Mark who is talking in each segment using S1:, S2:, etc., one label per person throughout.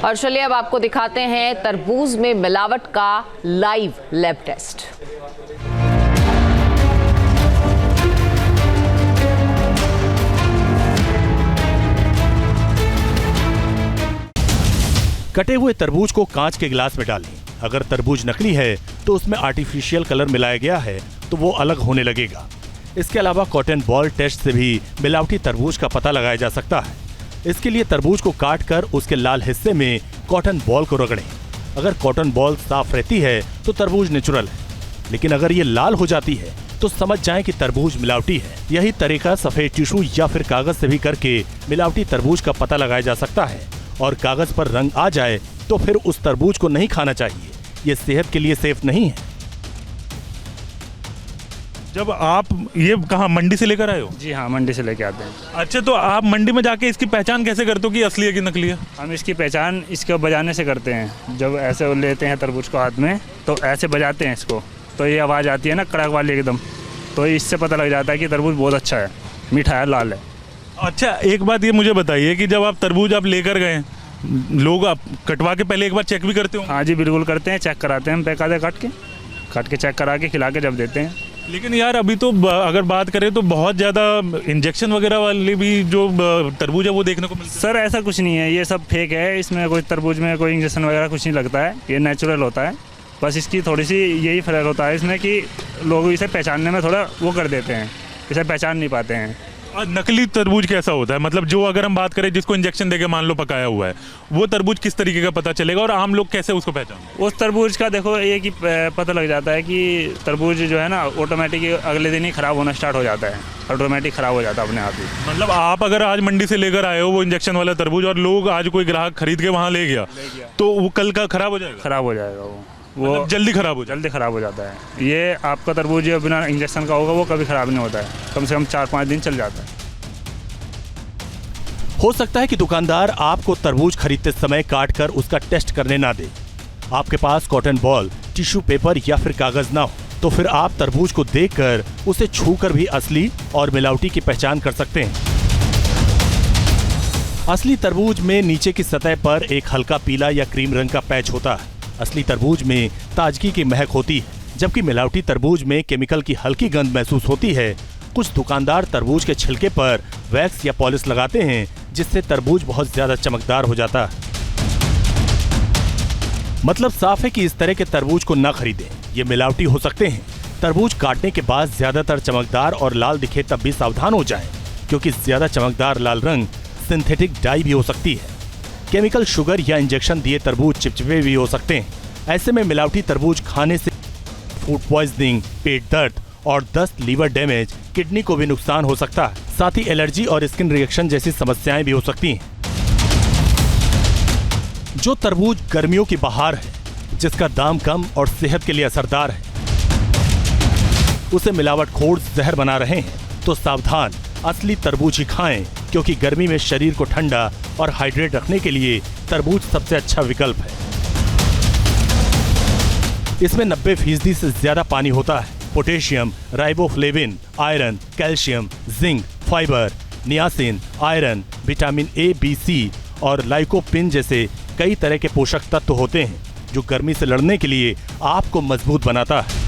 S1: और चलिए अब आपको दिखाते हैं तरबूज में मिलावट का लाइव लैब टेस्ट।
S2: कटे हुए तरबूज को कांच के गिलास में डालें। अगर तरबूज नकली है तो उसमें आर्टिफिशियल कलर मिलाया गया है तो वो अलग होने लगेगा। इसके अलावा कॉटन बॉल टेस्ट से भी मिलावटी तरबूज का पता लगाया जा सकता है। इसके लिए तरबूज को काटकर उसके लाल हिस्से में कॉटन बॉल को रगड़ें। अगर कॉटन बॉल साफ रहती है तो तरबूज नेचुरल है, लेकिन अगर ये लाल हो जाती है तो समझ जाएं कि तरबूज मिलावटी है। यही तरीका सफेद टिश्यू या फिर कागज से भी करके मिलावटी तरबूज का पता लगाया जा सकता है। और कागज पर रंग आ जाए तो फिर उस तरबूज को नहीं खाना चाहिए, ये सेहत के लिए सेफ नहीं है।
S3: जब आप ये कहाँ मंडी से लेकर आए हो?
S4: जी हाँ, मंडी से लेके आते हैं।
S3: अच्छा, तो आप मंडी में जाके इसकी पहचान कैसे करते हो कि असली है कि नकली है?
S4: हम इसकी पहचान इसके बजाने से करते हैं। जब ऐसे लेते हैं तरबूज को हाथ में तो ऐसे बजाते हैं इसको, तो ये आवाज़ आती है ना कड़क वाली एकदम, तो इससे पता लग जाता है कि तरबूज बहुत अच्छा है, मीठा है, लाल है।
S3: अच्छा, एक बात ये मुझे बताइए कि जब आप तरबूज आप लेकर गए, लोग आप कटवा के पहले एक बार चेक भी करते हो?
S4: हाँ जी, बिल्कुल करते हैं, चेक कराते हैं हम पैकादे काट के चेक करा के खिला के जब देते हैं।
S3: लेकिन यार अभी तो अगर बात करें तो बहुत ज़्यादा इंजेक्शन वगैरह वाले भी जो तरबूज है वो देखने को मिलते हैं।
S4: सर ऐसा कुछ नहीं है, ये सब फेक है। इसमें कोई तरबूज में कोई इंजेक्शन वगैरह कुछ नहीं लगता है, ये नेचुरल होता है। बस इसकी थोड़ी सी यही फ़र्क होता है इसमें कि लोग इसे पहचानने में थोड़ा वो कर देते हैं, इसे पहचान नहीं पाते हैं।
S3: और नकली तरबूज कैसा होता है? मतलब जो अगर हम बात करें जिसको इंजेक्शन देके मान लो पकाया हुआ है, वो तरबूज किस तरीके का पता चलेगा और आम लोग कैसे उसको पहचानेंगे?
S4: उस तरबूज का देखो ये कि पता लग जाता है कि तरबूज जो है ना ऑटोमेटिक अगले दिन ही ख़राब होना स्टार्ट हो जाता है, ऑटोमेटिक ख़राब हो जाता है अपने आप ही।
S3: मतलब आप अगर आज मंडी से लेकर आए हो वो इंजेक्शन वाला तरबूज और लोग आज कोई ग्राहक खरीद के वहाँ ले गया तो वो कल का खराब हो जाएगा?
S4: ख़राब हो जाएगा वो
S3: मतलब जल्दी ख़राब
S4: हो जाता है। ये आपका तरबूज जो बिना इंजेक्शन का होगा वो कभी ख़राब नहीं होता है, कम से कम 4-5 दिन चल जाता है।
S2: हो सकता है कि दुकानदार आपको तरबूज खरीदते समय काटकर उसका टेस्ट करने ना दे। आपके पास कॉटन बॉल, टिश्यू पेपर या फिर कागज ना हो तो फिर आप तरबूज को देखकर उसे छूकर भी असली और मिलावटी की पहचान कर सकते हैं। असली तरबूज में नीचे की सतह पर एक हल्का पीला या क्रीम रंग का पैच होता है। असली तरबूज में ताजगी की महक होती है, जबकि मिलावटी तरबूज में केमिकल की हल्की गंध महसूस होती है। कुछ दुकानदार तरबूज के छिलके पर वैक्स या पॉलिश लगाते हैं, जिससे तरबूज बहुत ज्यादा चमकदार हो जाता है। मतलब साफ है कि इस तरह के तरबूज को न खरीदें, ये मिलावटी हो सकते हैं। तरबूज काटने के बाद ज्यादातर चमकदार और लाल दिखे तब भी सावधान हो जाएं, क्योंकि ज्यादा चमकदार लाल रंग सिंथेटिक डाई भी हो सकती है। केमिकल, शुगर या इंजेक्शन दिए तरबूज चिपचिपे भी हो सकते हैं। ऐसे में मिलावटी तरबूज खाने से फूड पॉइजनिंग, पेट दर्द और दस्त, लीवर डैमेज, किडनी को भी नुकसान हो सकता है। साथ ही एलर्जी और स्किन रिएक्शन जैसी समस्याएं भी हो सकती हैं। जो तरबूज गर्मियों की बहार है, जिसका दाम कम और सेहत के लिए असरदार है, उसे मिलावटखोर जहर बना रहे हैं तो सावधान, असली तरबूज ही खाएं, क्योंकि गर्मी में शरीर को ठंडा और हाइड्रेट रखने के लिए तरबूज सबसे अच्छा विकल्प है। इसमें 90% से ज्यादा पानी होता है। Potassium, riboflavin, iron, calcium, zinc, fibre, niacin, iron, vitamin A, B, C और लाइकोपिन जैसे कई तरह के पोषक तत्व होते हैं, जो गर्मी से लड़ने के लिए आपको मजबूत बनाता है।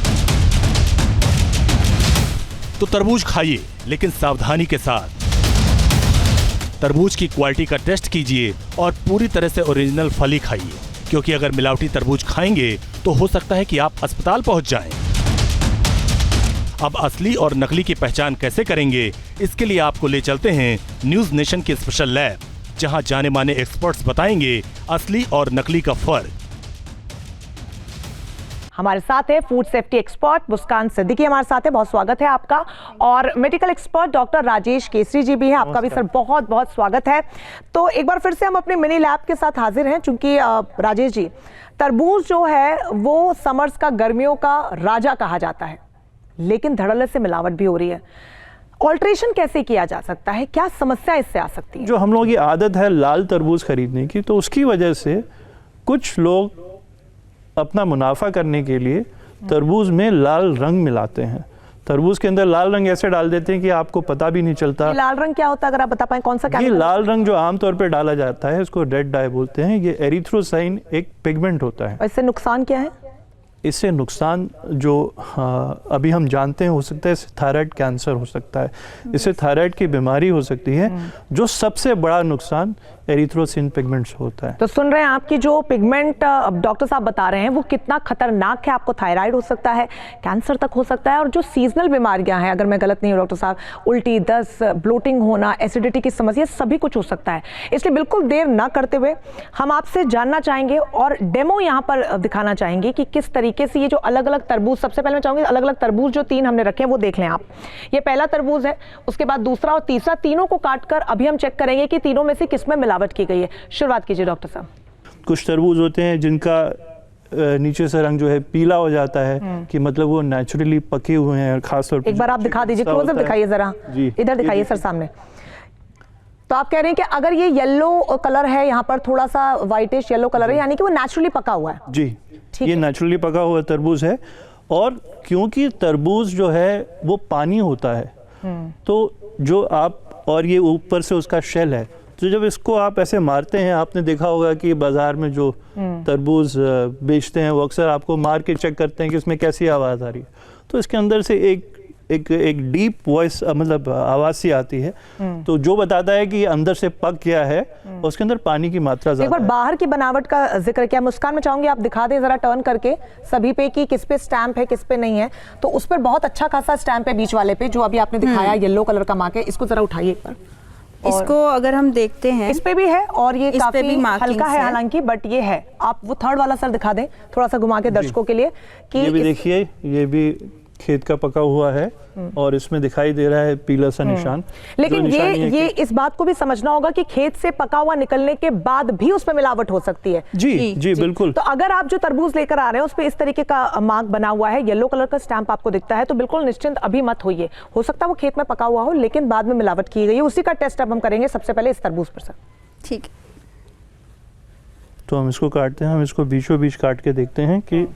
S2: तो तरबूज खाइए, लेकिन सावधानी के साथ। तरबूज की क्वालिटी का टेस्ट कीजिए और पूरी तरह से ओरिजिनल फल ही खाइए, क्योंकि अगर मिलावटी तरबूज खाएंगे तो हो सकता है कि आप अस्पताल पहुंच जाएं। अब असली और नकली की पहचान कैसे करेंगे, इसके लिए आपको ले चलते हैं न्यूज नेशन की स्पेशल लैब, जहां जाने माने एक्सपर्ट्स बताएंगे असली और नकली का फर्क।
S5: हमारे साथ है food safety expert Muskan Siddiqui, हमारे साथ है, बहुत स्वागत है आपका। और medical expert doctor Rajesh Kesari ji भी हैं, आपका भी सर बहुत बहुत स्वागत है। तो एक बार फिर से हम अपने मिनी लैब के साथ हाजिर हैं, चूंकि राजेश जी, तरबूज जो है वो समर्स का, गर्मियों का राजा कहा जाता है, लेकिन धड़ल्ले से मिलावट भी हो रही है। ऑल्ट्रेशन कैसे किया जा सकता है, क्या समस्या इससे आ सकती है?
S6: जो हम लोगों की आदत है लाल तरबूज खरीदने की, तो उसकी वजह से कुछ लोग अपना मुनाफा करने के लिए तरबूज में लाल रंग मिलाते हैं। तरबूज के अंदर लाल रंग ऐसे डाल देते हैं कि आपको पता भी नहीं चलता।
S5: ये लाल रंग क्या होता है, अगर आप बता पाएं कौन सा
S6: ये
S5: केमिकल?
S6: लाल रंग जो आमतौर पे डाला जाता है इसको रेड डाई बोलते हैं। ये एरिथ्रोसाइन एक पिगमेंट होता है।
S5: और इससे नुकसान क्या है?
S6: इससे नुकसान जो अभी हम जानते हैं हो सकता है इससे थायराइड कैंसर हो सकता है, इससे थायराइड की बीमारी हो सकती है। जो सबसे बड़ा नुकसान एरिथ्रोसिन पिगमेंट्स होता है।
S5: तो सुन रहे हैं आपकी जो पिगमेंट डॉक्टर साहब बता रहे हैं वो कितना खतरनाक है। आपको थायराइड हो सकता है, कैंसर तक हो सकता है, और जो सीजनल बीमारियां हैं, अगर मैं गलत नहीं हूँ डॉक्टर साहब, उल्टी, दस्त, ब्लोटिंग होना, एसिडिटी की समस्या, सभी कुछ हो सकता है। इसलिए बिल्कुल देर ना करते हुए हम आपसे जानना चाहेंगे और डेमो यहाँ पर दिखाना चाहेंगे कि किस तरीके से ये जो अलग अलग तरबूज, सबसे पहले मैं चाहूंगी अलग अलग तरबूज जो 3 हमने रखे हैं वो देख लें आप। ये पहला तरबूज है, उसके बाद दूसरा और तीसरा, तीनों को काटकर अभी हम चेक करेंगे कि तीनों में से किसमें मिलावट की गई है। शुरुआत कीजिए डॉक्टर साहब।
S6: कुछ तरबूज होते हैं जिनका नीचे से रंग जो है पीला हो जाता है कि मतलब वो नेचुरली पके हुए हैं। खासतौर पर
S5: एक बार आप दिखा दीजिए, क्लोजअप दिखाइए जरा, इधर दिखाइए सर सामने। तो आप कह रहे हैं कि अगर ये येलो कलर है, यहाँ पर थोड़ा सा व्हाइटिश येलो कलर है, यानी कि वो नेचुरली पका हुआ है।
S6: जी, ये नेचुरली पका हुआ तरबूज है। और क्योंकि तरबूज जो है वो पानी होता है, तो जो आप, और ये ऊपर से उसका शेल है, तो जब इसको आप ऐसे मारते हैं, आपने देखा होगा कि बाजार में जो तरबूज बेचते हैं वो अक्सर आपको मार के चेक करते हैं कि इसमें कैसी आवाज़ आ रही है। तो इसके अंदर से एक डीप वॉइस, मतलब आवाज़ सी आती है, तो जो बताता है कि अंदर से पक गया है और उसके अंदर पानी की मात्रा ज़्यादा है।
S5: एक बार बाहर की बनावट का जिक्र किया, मुस्कान में चाहूंगी आप दिखा दें जरा टर्न करके सभी पे कि किस पे स्टैंप है किस पे नहीं है। तो उस पर बहुत अच्छा खासा स्टैंप है बीच वाले पे, जो अभी आपने दिखाया येलो कलर का मार्क है। इसको जरा उठाइए एक बार।
S7: इसको अगर हम देखते हैं,
S5: इस पे भी है और ये
S7: इस पे
S5: काफी
S7: भी
S5: हल्का है हालांकि, बट ये है। आप वो थर्ड वाला सर दिखा दें थोड़ा सा घुमा के दर्शकों के लिए कि
S6: ये भी देखिए, ये भी खेत का पका हुआ है और इसमें दिखाई दे रहा है पीला सा निशान।
S5: लेकिन ये इस बात को भी समझना होगा कि खेत से पका हुआ निकलने के बाद भी उसमें मिलावट हो सकती है।
S6: जी बिल्कुल।
S5: तो अगर आप जो तरबूज लेकर आ रहे हैं उस पर इस तरीके का मार्क बना हुआ है, येलो कलर का स्टैंप आपको दिखता है, तो बिल्कुल निश्चिंत अभी मत होइए। हो सकता है वो खेत में पका हुआ हो लेकिन बाद में मिलावट की गई है। उसी का टेस्ट अब हम करेंगे सबसे पहले इस तरबूज पर सर।
S7: ठीक है,
S6: तो हम इसको काटते हैं, हम इसको बीचों बीच काट के देखते हैं कि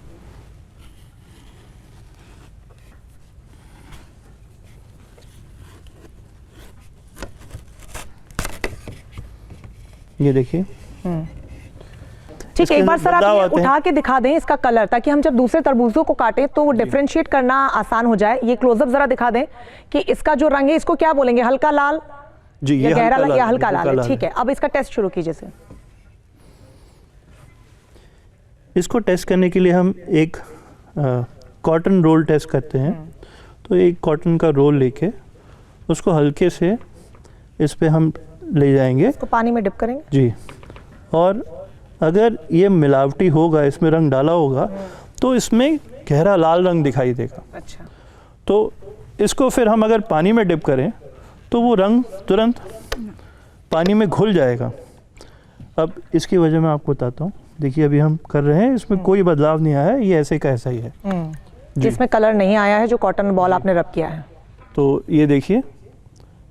S6: ये देखिए।
S5: ठीक है, एक बार सर आप ये उठा के दिखा दें इसका कलर, ताकि हम जब दूसरे तरबूजों को काटें तो वो डिफरेंशिएट करना आसान हो जाए। ये क्लोजअप जरा दिखा दें कि इसका जो रंग है इसको क्या बोलेंगे, हल्का लाल
S6: जी,
S5: या गहरा लाल या हल्का लाल है। ठीक है, अब इसका टेस्ट शुरू कीजिए सर।
S6: इसको टेस्ट करने के लिए हम एक कॉटन रोल टेस्ट करते हैं। तो एक कॉटन का रोल लेके उसको हल्के से इस पे हम ले जाएंगे,
S5: इसको पानी में डिप करेंगे
S6: जी। और अगर ये मिलावटी होगा, इसमें रंग डाला होगा, तो इसमें गहरा लाल रंग दिखाई देगा।
S5: अच्छा,
S6: तो इसको फिर हम अगर पानी में डिप करें तो वो रंग तुरंत पानी में घुल जाएगा। अब इसकी वजह मैं आपको बताता हूँ। देखिए अभी हम कर रहे हैं, इसमें कोई बदलाव नहीं आया है, ये ऐसे का ऐसा ही है।
S5: इसमें कलर नहीं आया है जो कॉटन बॉल आपने रब किया है।
S6: तो ये देखिए,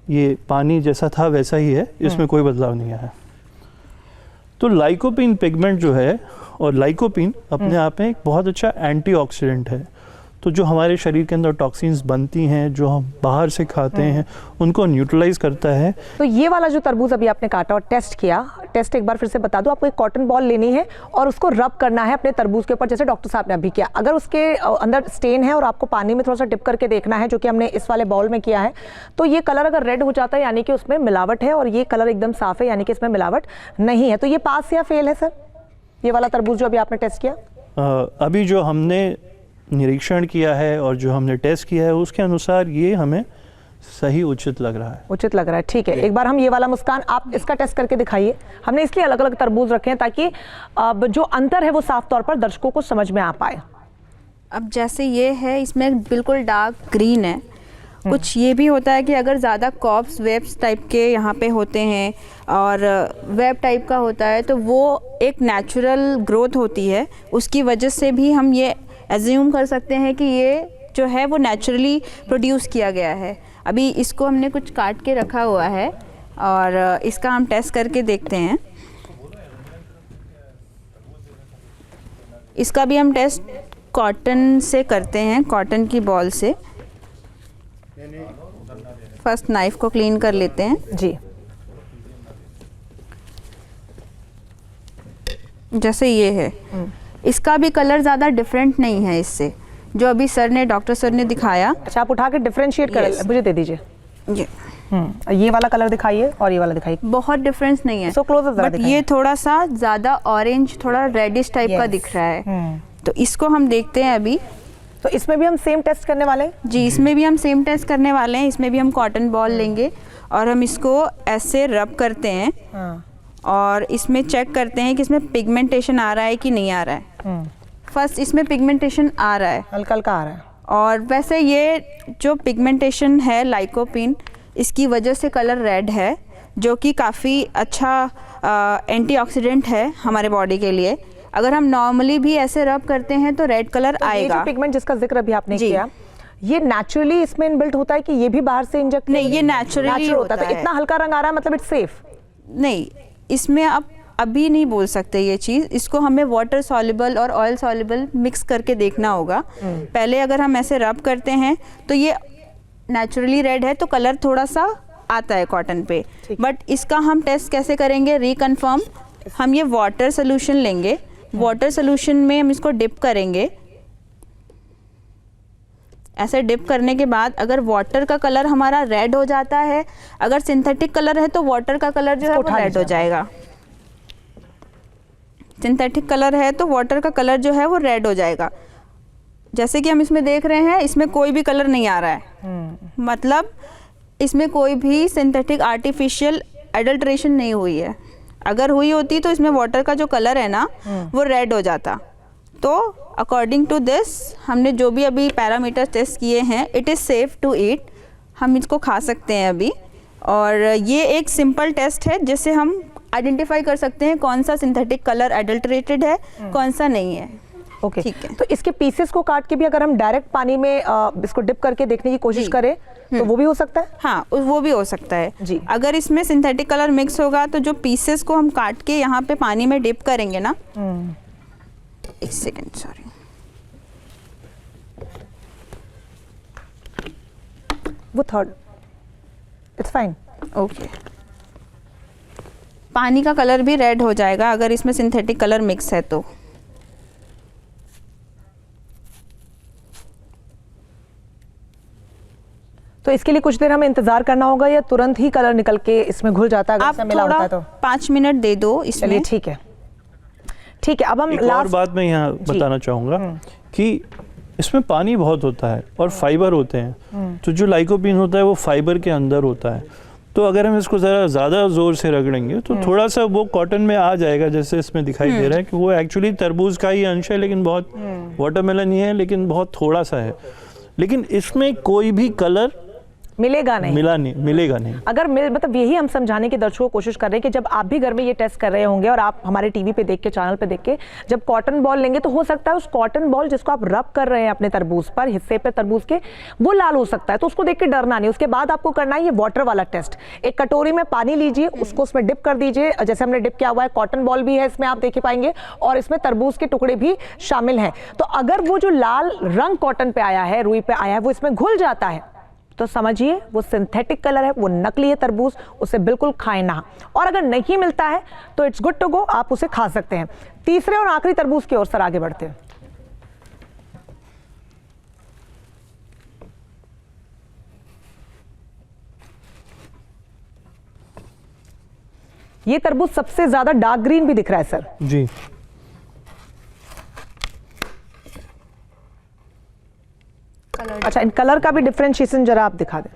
S6: ये पानी जैसा था वैसा ही है, इसमें कोई बदलाव नहीं आया। तो लाइकोपीन पिगमेंट जो है, और लाइकोपीन अपने आप में एक बहुत अच्छा एंटीऑक्सीडेंट है। तो जो हमारे शरीर के अंदर टॉक्सिन्स बनती हैं, जो हम बाहर से खाते हैं, उनको न्यूट्रलाइज करता है।
S5: तो ये वाला जो तरबूज अभी आपने काटा और टेस्ट किया, टेस्ट एक बार फिर से बता दो। आपको एक कॉटन बॉल लेनी है और उसको रब करना है अपने तरबूज के ऊपर, जैसे डॉक्टर साहब ने अभी किया। अगर उसके अंदर स्टेन है और आपको पानी में थोड़ा सा डिप करके देखना है, जो कि हमने इस वाले बॉल में किया है, तो ये कलर अगर रेड हो जाता है यानी कि उसमें मिलावट है, और ये कलर एकदम साफ है यानी कि इसमें मिलावट नहीं है। तो ये पास या फेल है सर, ये वाला तरबूज जो अभी आपने टेस्ट किया?
S6: अभी जो हमने निरीक्षण किया है और जो हमने टेस्ट किया है उसके अनुसार ये हमें सही उचित लग रहा है।
S5: उचित लग रहा है, ठीक है। एक बार हम ये वाला मुस्कान आप इसका टेस्ट करके दिखाइए। हमने इसलिए अलग अलग तरबूज रखे हैं ताकि अब जो अंतर है वो साफ तौर पर दर्शकों को समझ में आ पाए।
S7: अब जैसे ये है, इसमें बिल्कुल डार्क ग्रीन है। कुछ ये भी होता है कि अगर ज़्यादा कॉप्स वेब्स टाइप के यहाँ पे होते हैं और वेब टाइप का होता है, तो वो एक नेचुरल ग्रोथ होती है, उसकी वजह से भी हम ये एज्यूम कर सकते हैं कि ये जो है वो नेचुरली प्रोड्यूस किया गया है। अभी इसको हमने कुछ काट के रखा हुआ है और इसका हम टेस्ट करके देखते हैं। इसका भी हम टेस्ट कॉटन से करते हैं, कॉटन की बॉल से। फर्स्ट नाइफ को क्लीन कर लेते हैं।
S5: जी,
S7: जैसे ये है, इसका भी कलर ज़्यादा डिफरेंट नहीं है इससे, जो अभी डॉक्टर सर ने दिखाया।
S5: अच्छा, आप उठा के डिफरेंशिएट कर
S7: Yes.
S5: मुझे दे दीजिए। ये वाला कलर दिखाइए और ये वाला दिखाइए।
S7: बहुत डिफरेंस नहीं है,
S5: So close up जरा
S7: बट ये थोड़ा सा ज़्यादा ऑरेंज, थोड़ा रेडिश टाइप का
S5: Yes.
S7: दिख रहा है। तो इसको हम देखते हैं अभी।
S5: तो इसमें भी हम सेम टेस्ट करने वाले हैं।
S7: जी, इसमें भी हम सेम टेस्ट करने वाले हैं। इसमें भी हम कॉटन बॉल लेंगे और हम इसको ऐसे रब करते हैं और इसमें चेक करते हैं कि इसमें पिगमेंटेशन आ रहा है कि नहीं आ रहा है। फर्स्ट इसमें पिगमेंटेशन आ रहा है,
S5: हल्का हल्का आ रहा है।
S7: और वैसे ये जो पिगमेंटेशन है लाइकोपीन, इसकी वजह से कलर रेड है, जो कि काफ़ी अच्छा एंटीऑक्सीडेंट है हमारे बॉडी के लिए। अगर हम नॉर्मली भी ऐसे रब करते हैं तो रेड कलर
S5: तो ये
S7: आएगा।
S5: जो पिगमेंट जिसका जिक्र अभी आपने
S7: जी।
S5: किया, ये नेचुरली इसमें इनबिल्ट होता है कि ये भी बाहर से इंजेक्ट?
S7: नहीं, ये naturally
S5: होता है।
S7: होता
S5: तो
S7: है।
S5: इतना हल्का रंग आ रहा है, मतलब इट्स सेफ?
S7: नहीं, इसमें आप अभी नहीं बोल सकते ये चीज़। इसको हमें वाटर सॉल्युबल और ऑयल सॉल्युबल मिक्स करके देखना होगा। पहले अगर हम ऐसे रब करते हैं तो ये नेचुरली रेड है, तो कलर थोड़ा सा आता है कॉटन पे। बट इसका हम टेस्ट कैसे करेंगे, रिकन्फर्म? हम ये वाटर सोल्यूशन लेंगे, वाटर सोल्यूशन में हम इसको डिप करेंगे। ऐसे डिप करने के बाद अगर वाटर का कलर हमारा रेड हो जाता है, अगर सिंथेटिक कलर है तो वाटर का कलर जो है वो रेड हो जाएगा। सिंथेटिक कलर है तो वाटर का कलर जो है वो रेड हो जाएगा। जैसे कि हम इसमें देख रहे हैं, इसमें कोई भी कलर नहीं आ रहा है, मतलब इसमें कोई भी सिंथेटिक आर्टिफिशियल एडल्ट्रेशन नहीं हुई है। अगर हुई होती तो इसमें वाटर का जो कलर है ना वो रेड हो जाता। तो अकॉर्डिंग टू दिस हमने जो भी अभी पैरामीटर टेस्ट किए हैं, it is safe to eat. हम इसको खा सकते हैं अभी। और ये एक सिंपल टेस्ट है जिससे हम आइडेंटिफाई कर सकते हैं कौन सा सिंथेटिक कलर एडल्टरेटेड है, कौन सा नहीं है।
S5: ओके,
S7: ठीक है।
S5: तो इसके पीसेस को काट के भी अगर हम डायरेक्ट पानी में इसको डिप करके देखने की कोशिश
S7: जी।
S5: करें तो वो भी हो सकता है?
S7: हाँ, वो भी हो सकता है
S5: जी।
S7: अगर इसमें सिंथेटिक कलर मिक्स होगा तो जो पीसेस को हम काट के यहाँ पे पानी में डिप करेंगे ना, एक सेकेंड, सॉरी,
S5: वो थर्ड, इट्स फाइन।
S7: ओके, पानी का कलर भी रेड हो जाएगा अगर इसमें सिंथेटिक कलर मिक्स है तो।
S5: तो इसके लिए कुछ देर हमें इंतजार करना होगा या तुरंत ही कलर निकल के इसमें घुल जाता है? अगर
S7: आप
S5: इसमें मिला होता
S7: थोड़ा
S5: है तो
S7: 5 मिनट दे दो इसमें।
S5: चलिए, ठीक है, ठीक है। अब हम
S6: एक और
S5: लास्ट
S6: बात मैं यहाँ बताना चाहूँगा कि इसमें पानी बहुत होता है और फाइबर होते हैं। तो जो लाइकोपीन होता है वो फाइबर के अंदर होता है। तो अगर हम इसको ज़रा ज़्यादा ज़ोर से रगड़ेंगे तो थोड़ा सा वो कॉटन में आ जाएगा, जैसे इसमें दिखाई दे रहा है कि वो एक्चुअली तरबूज का ही अंश है, लेकिन बहुत वाटरमेलन ही है, लेकिन बहुत थोड़ा सा है। लेकिन इसमें कोई भी कलर
S5: मिलेगा नहीं,
S6: मिलेगा नहीं।
S5: अगर मतलब यही हम समझाने की दर्शकों को कोशिश कर रहे हैं कि जब आप भी घर में ये टेस्ट कर रहे होंगे और आप हमारे टीवी पे देख के, चैनल पे देख के जब कॉटन बॉल लेंगे तो हो सकता है उस कॉटन बॉल जिसको आप रब कर रहे हैं अपने तरबूज पर, हिस्से पे तरबूज के, वो लाल हो सकता है। तो उसको देख के डरना नहीं। उसके बाद आपको करना है ये वाटर वाला टेस्ट। एक कटोरी में पानी लीजिए, उसको उसमें डिप कर दीजिए, जैसे हमने डिप किया हुआ है। कॉटन बॉल भी है इसमें, आप देख पाएंगे, और इसमें तरबूज के टुकड़े भी शामिल हैं। तो अगर वो जो लाल रंग कॉटन पे आया है, रुई पे आया है, वो इसमें घुल जाता है तो समझिए वो सिंथेटिक कलर है, वो नकली है तरबूज, उसे बिल्कुल खाएं ना। और अगर नहीं मिलता है तो इट्स गुड टू गो, आप उसे खा सकते हैं। तीसरे और आखिरी तरबूज की ओर सर आगे बढ़ते हैं। ये तरबूज सबसे ज्यादा डार्क ग्रीन भी दिख रहा है सर।
S6: जी,
S5: अच्छा, इन कलर का भी डिफरेंशिएशन जरा आप दिखा दें।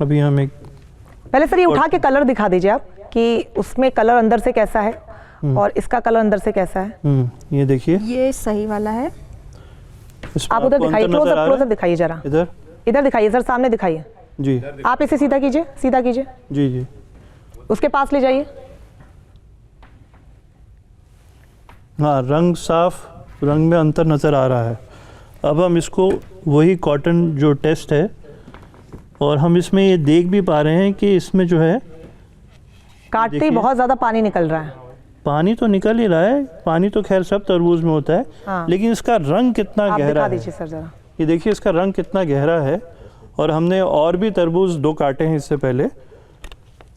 S6: अभी हम एक
S5: पहले सर ये उठा के कलर दिखा दीजिए आप कि उसमें कलर अंदर से कैसा है और इसका कलर अंदर से कैसा है।
S6: ये देखिए,
S7: ये सही वाला है।
S6: इसमें
S5: आप उधर
S6: आपको
S5: दिखाइए,
S6: अंतर नजर आ रहा
S5: क्लोजअप
S6: है?
S5: दिखाइए जरा,
S6: इधर
S5: इधर दिखाइए सर, सामने दिखाइए।
S6: जी
S5: आप इसे सीधा कीजिए, सीधा कीजिए,
S6: जी जी,
S5: उसके पास ले जाइए।
S6: हाँ, रंग साफ, रंग में अंतर नज़र आ रहा है। अब हम इसको वही कॉटन जो टेस्ट है, और हम इसमें ये देख भी पा रहे हैं कि इसमें जो है
S5: काटते ही
S6: देखिए।
S5: बहुत ज्यादा पानी निकल रहा है।
S6: पानी तो निकल ही रहा है। पानी तो खैर सब तरबूज में होता है,
S5: हाँ।
S6: लेकिन इसका रंग कितना
S5: आप
S6: गहरा
S5: दिखा
S6: है।
S5: दीजिए सर जरा।
S6: ये देखिए इसका रंग कितना गहरा है, और हमने और भी तरबूज 2 काटे हैं इससे पहले,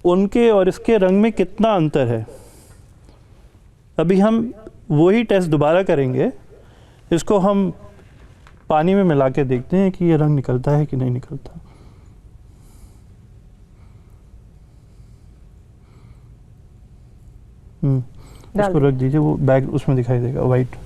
S6: उनके और इसके रंग में कितना अंतर है। अभी हम वही टेस्ट दोबारा करेंगे, इसको हम पानी में मिला के देखते हैं कि ये रंग निकलता है कि नहीं निकलता। इसको रख दीजिए, वो बैग उसमें दिखाई देगा वाइट।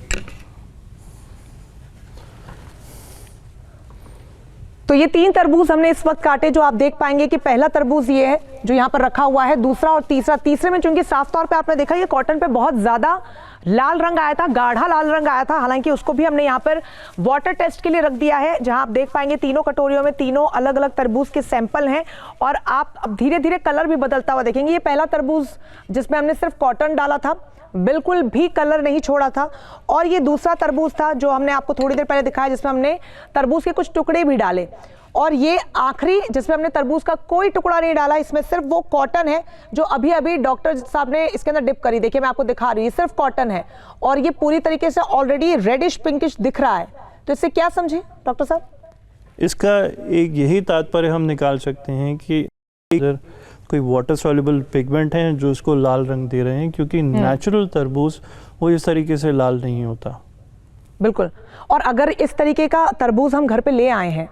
S5: तो ये 3 तरबूज हमने इस वक्त काटे, जो आप देख पाएंगे कि पहला तरबूज ये है जो यहाँ पर रखा हुआ है, दूसरा और तीसरा। तीसरे में चूंकि साफ तौर पे आपने देखा ये कॉटन पे बहुत ज्यादा लाल रंग आया था, गाढ़ा लाल रंग आया था, हालांकि उसको भी हमने यहाँ पर वाटर टेस्ट के लिए रख दिया है, जहां आप देख पाएंगे तीनों कटोरियों में 3 अलग अलग तरबूज के सैंपल हैं और आप अब धीरे धीरे कलर भी बदलता हुआ देखेंगे। ये पहला तरबूज जिसमें हमने सिर्फ कॉटन डाला था, बिल्कुल भी कलर नहीं छोड़ा था, और ये दूसरा तरबूज था जो हमने आपको थोड़ी देर पहले दिखाया जिसमें हमने तरबूज के कुछ टुकड़े भी डाले, और ये आखिरी जिसमें हमने तरबूज का कोई टुकड़ा नहीं डाला, इसमें सिर्फ वो कॉटन है जो अभी अभी डॉक्टर साहब ने इसके अंदर डिप करी। देखिए मैं आपको दिखा रही हूँ, ये सिर्फ कॉटन है और ये पूरी तरीके से ऑलरेडी रेडिश पिंकिश दिख रहा है। तो इससे क्या समझे डॉक्टर साहब?
S6: इसका एक यही तात्पर्य हम निकाल सकते हैं कि कोई वाटर सॉल्युबल पिगमेंट हैं जो इसको लाल रंग दे रहे हैं, क्योंकि नेचुरल तरबूज वो इस तरीके से लाल नहीं होता।
S5: बिल्कुल। और अगर इस तरीके का तरबूज हम घर पे ले आए हैं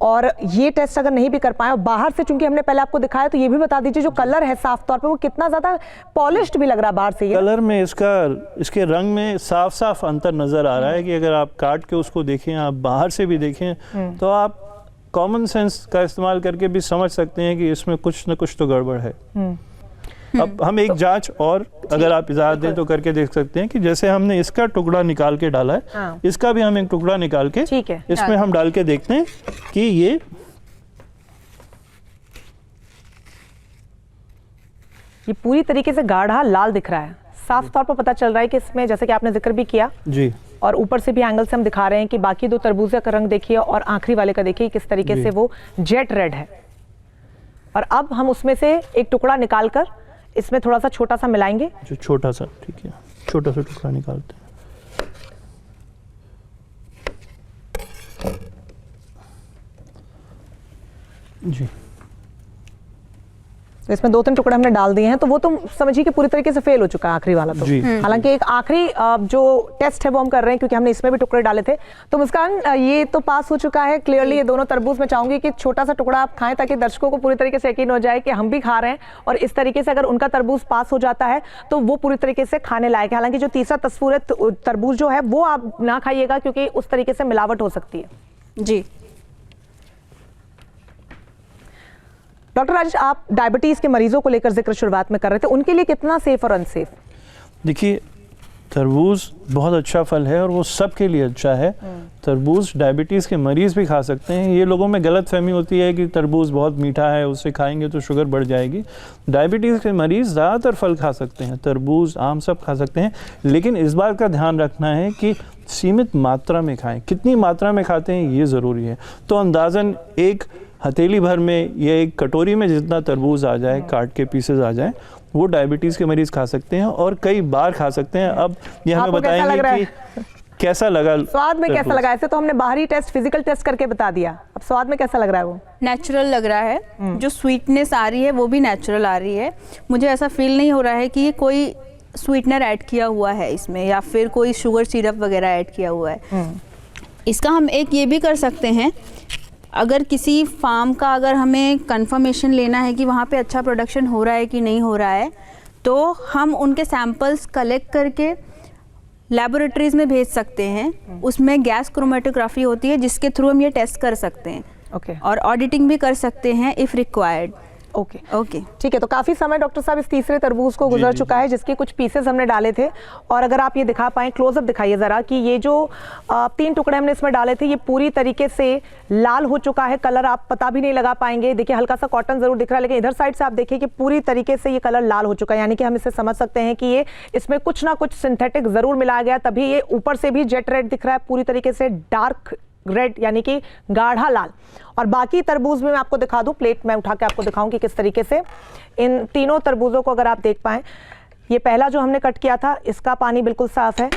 S5: और ये टेस्ट अगर नहीं भी कर पाए, और बाहर से चूंकि हमने पहले आपको दिखाया, तो ये भी बता दीजिए जो कलर है साफ तौर पे वो कितना ज्यादा पॉलिश्ड भी लग रहा है बाहर से।
S6: कलर में इसके रंग में साफ साफ अंतर नजर आ रहा है कि अगर आप काट के उसको देखें, आप बाहर से भी देखें, तो आप कॉमन सेंस का इस्तेमाल करके भी समझ सकते हैं कि इसमें कुछ न कुछ तो गड़बड़ है। अब हम एक जांच और अगर आप इजाजत दें तो करके देख सकते हैं कि जैसे हमने इसका टुकड़ा निकाल के डाला है, इसका भी हम एक टुकड़ा निकाल के इसमें हम डाल के देखते हैं कि
S5: ये पूरी तरीके से गाढ़ा लाल दिख रहा है। साफ तौर पर पता चल रहा है कि इसमें, जैसे कि आपने जिक्र भी किया जी, और ऊपर से भी एंगल से हम दिखा रहे हैं कि बाकी 2 तरबूज का रंग देखिए और आखिरी वाले का देखिए किस तरीके से वो जेट रेड है। और अब हम उसमें से एक टुकड़ा निकालकर इसमें थोड़ा सा छोटा सा मिलाएंगे,
S6: जो छोटा सा, ठीक है, छोटा सा टुकड़ा निकालते हैं जी।
S5: तो इसमें 2-3 टुकड़े हमने डाल दिए हैं, तो वो तो समझिए कि पूरी तरीके से फेल हो चुका है आखिरी वाला। तो हालांकि एक आखिरी जो टेस्ट है वो हम कर रहे हैं क्योंकि हमने इसमें भी टुकड़े डाले थे। तो मुस्कान, ये तो पास हो चुका है क्लियरली ये दोनों तरबूज। मैं चाहूंगी कि छोटा सा टुकड़ा आप खाएं ताकि दर्शकों को पूरी तरीके से यकीन हो जाए कि हम भी खा रहे हैं, और इस तरीके से अगर उनका तरबूज पास हो जाता है तो वो पूरी तरीके से खाने लायक है। हालांकि जो तीसरा तरबूज जो है वो आप ना खाइएगा क्योंकि उस तरीके से मिलावट हो सकती है।
S7: जी
S5: डॉक्टर राजेश, आप डायबिटीज के मरीजों को लेकर जिक्र शुरुआत में कर रहे थे, उनके लिए कितना सेफ और अनसेफ?
S6: देखिए, तरबूज बहुत अच्छा फल है और वो सबके लिए अच्छा है। तरबूज डायबिटीज़ के मरीज़ भी खा सकते हैं। ये लोगों में गलत फहमी होती है कि तरबूज बहुत मीठा है, उससे खाएंगे तो शुगर बढ़ जाएगी। डायबिटीज़ के मरीज़ ज़्यादातर फल खा सकते हैं, तरबूज, आम सब खा सकते हैं, लेकिन इस बात का ध्यान रखना है कि सीमित मात्रा में खाएं। कितनी मात्रा में खाते हैं ये ज़रूरी है। तो अंदाज़न एक हथेली भर में या एक कटोरी में जितना तरबूज आ जाए, काट के पीसेस आ जाए, वो डायबिटीज़ के मरीज़ खा सकते हैं और कई बार खा सकते हैं। अब ये हमें बताएंगे कि कैसा लगा,
S5: स्वाद में कैसा लगा। ऐसे तो हमने बाहरी टेस्ट, फिजिकल टेस्ट करके बता दिया, अब स्वाद में कैसा लग रहा है? वो
S7: नेचुरल लग रहा है, जो स्वीटनेस आ रही है वो भी नेचुरल आ रही है। मुझे ऐसा फील नहीं हो रहा है कि ये कोई स्वीटनर ऐड किया हुआ है इसमें या फिर कोई शुगर सिरप वगैरह ऐड किया हुआ है। इसका हम एक ये भी कर सकते हैं, अगर किसी फार्म का अगर हमें कंफर्मेशन लेना है कि वहाँ पे अच्छा प्रोडक्शन हो रहा है कि नहीं हो रहा है, तो हम उनके सैंपल्स कलेक्ट करके लैबोरेटरीज़ में भेज सकते हैं। उसमें गैस क्रोमेटोग्राफी होती है जिसके थ्रू हम ये टेस्ट कर सकते हैं। और ऑडिटिंग भी कर सकते हैं इफ़ रिक्वायर्ड। ओके
S5: ठीक है। तो काफी समय डॉक्टर साहब इस तीसरे तरबूज को गुजर चुका है जिसके कुछ पीसेस हमने डाले थे, और अगर आप ये दिखा पाएं, क्लोजअप दिखाइए जरा, कि ये जो 3 टुकड़े हमने इसमें डाले थे ये पूरी तरीके से लाल हो चुका है। कलर आप पता भी नहीं लगा पाएंगे। देखिए हल्का सा कॉटन जरूर दिख रहा है, लेकिन इधर साइड से आप देखिए कि पूरी तरीके से ये कलर लाल हो चुका है। यानी कि हम इसे समझ सकते हैं कि ये इसमें कुछ ना कुछ सिंथेटिक जरूर मिलाया गया, तभी ये ऊपर से भी जेट रेड दिख रहा है, पूरी तरीके से डार्क रेड यानी कि गाढ़ा लाल। और बाकी तरबूज में मैं आपको दिखा दूं, प्लेट में उठा के आपको दिखाऊं कि किस तरीके से इन तीनों तरबूजों को अगर आप देख पाएं, ये पहला जो हमने कट किया था इसका पानी बिल्कुल साफ है,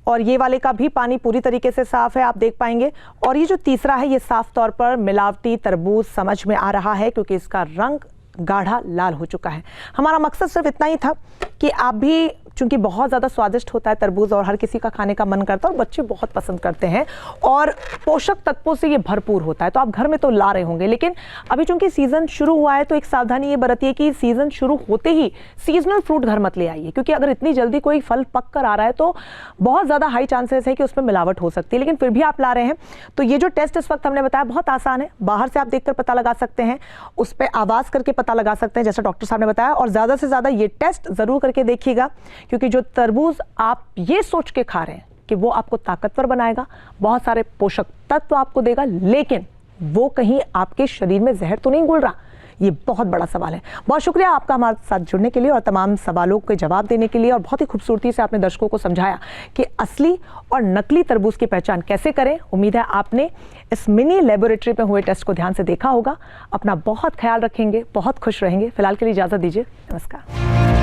S5: और ये वाले का भी पानी पूरी तरीके से साफ है, आप देख पाएंगे। और ये जो तीसरा है, ये साफ तौर पर मिलावटी तरबूज समझ में आ रहा है क्योंकि इसका रंग गाढ़ा लाल हो चुका है। हमारा मकसद सिर्फ इतना ही था कि आप भी, चूंकि बहुत ज़्यादा स्वादिष्ट होता है तरबूज और हर किसी का खाने का मन करता है और बच्चे बहुत पसंद करते हैं और पोषक तत्वों से ये भरपूर होता है, तो आप घर में तो ला रहे होंगे। लेकिन अभी चूंकि सीज़न शुरू हुआ है तो एक सावधानी ये बरतिए कि सीज़न शुरू होते ही सीजनल फ्रूट घर मत ले आइए, क्योंकि अगर इतनी जल्दी कोई फल पक कर आ रहा है तो बहुत ज़्यादा हाई चांसेस है कि उसमें मिलावट हो सकती है। लेकिन फिर भी आप ला रहे हैं तो ये जो टेस्ट इस वक्त हमने बताया बहुत आसान है, बाहर से आप देखकर पता लगा सकते हैं, उस पर आवाज़ करके पता लगा सकते हैं जैसा डॉक्टर साहब ने बताया। और ज़्यादा से ज़्यादा ये टेस्ट ज़रूर करके देखिएगा, क्योंकि जो तरबूज आप ये सोच के खा रहे हैं कि वो आपको ताकतवर बनाएगा, बहुत सारे पोषक तत्व आपको देगा, लेकिन वो कहीं आपके शरीर में जहर तो नहीं घुल रहा, ये बहुत बड़ा सवाल है। बहुत शुक्रिया आपका हमारे साथ जुड़ने के लिए और तमाम सवालों के जवाब देने के लिए, और बहुत ही खूबसूरती से आपने दर्शकों को समझाया कि असली और नकली तरबूज की पहचान कैसे करें। उम्मीद है आपने इस मिनी लेबोरेटरी में हुए टेस्ट को ध्यान से देखा होगा। अपना बहुत ख्याल रखेंगे, बहुत खुश रहेंगे। फिलहाल के लिए इजाजत दीजिए, नमस्कार।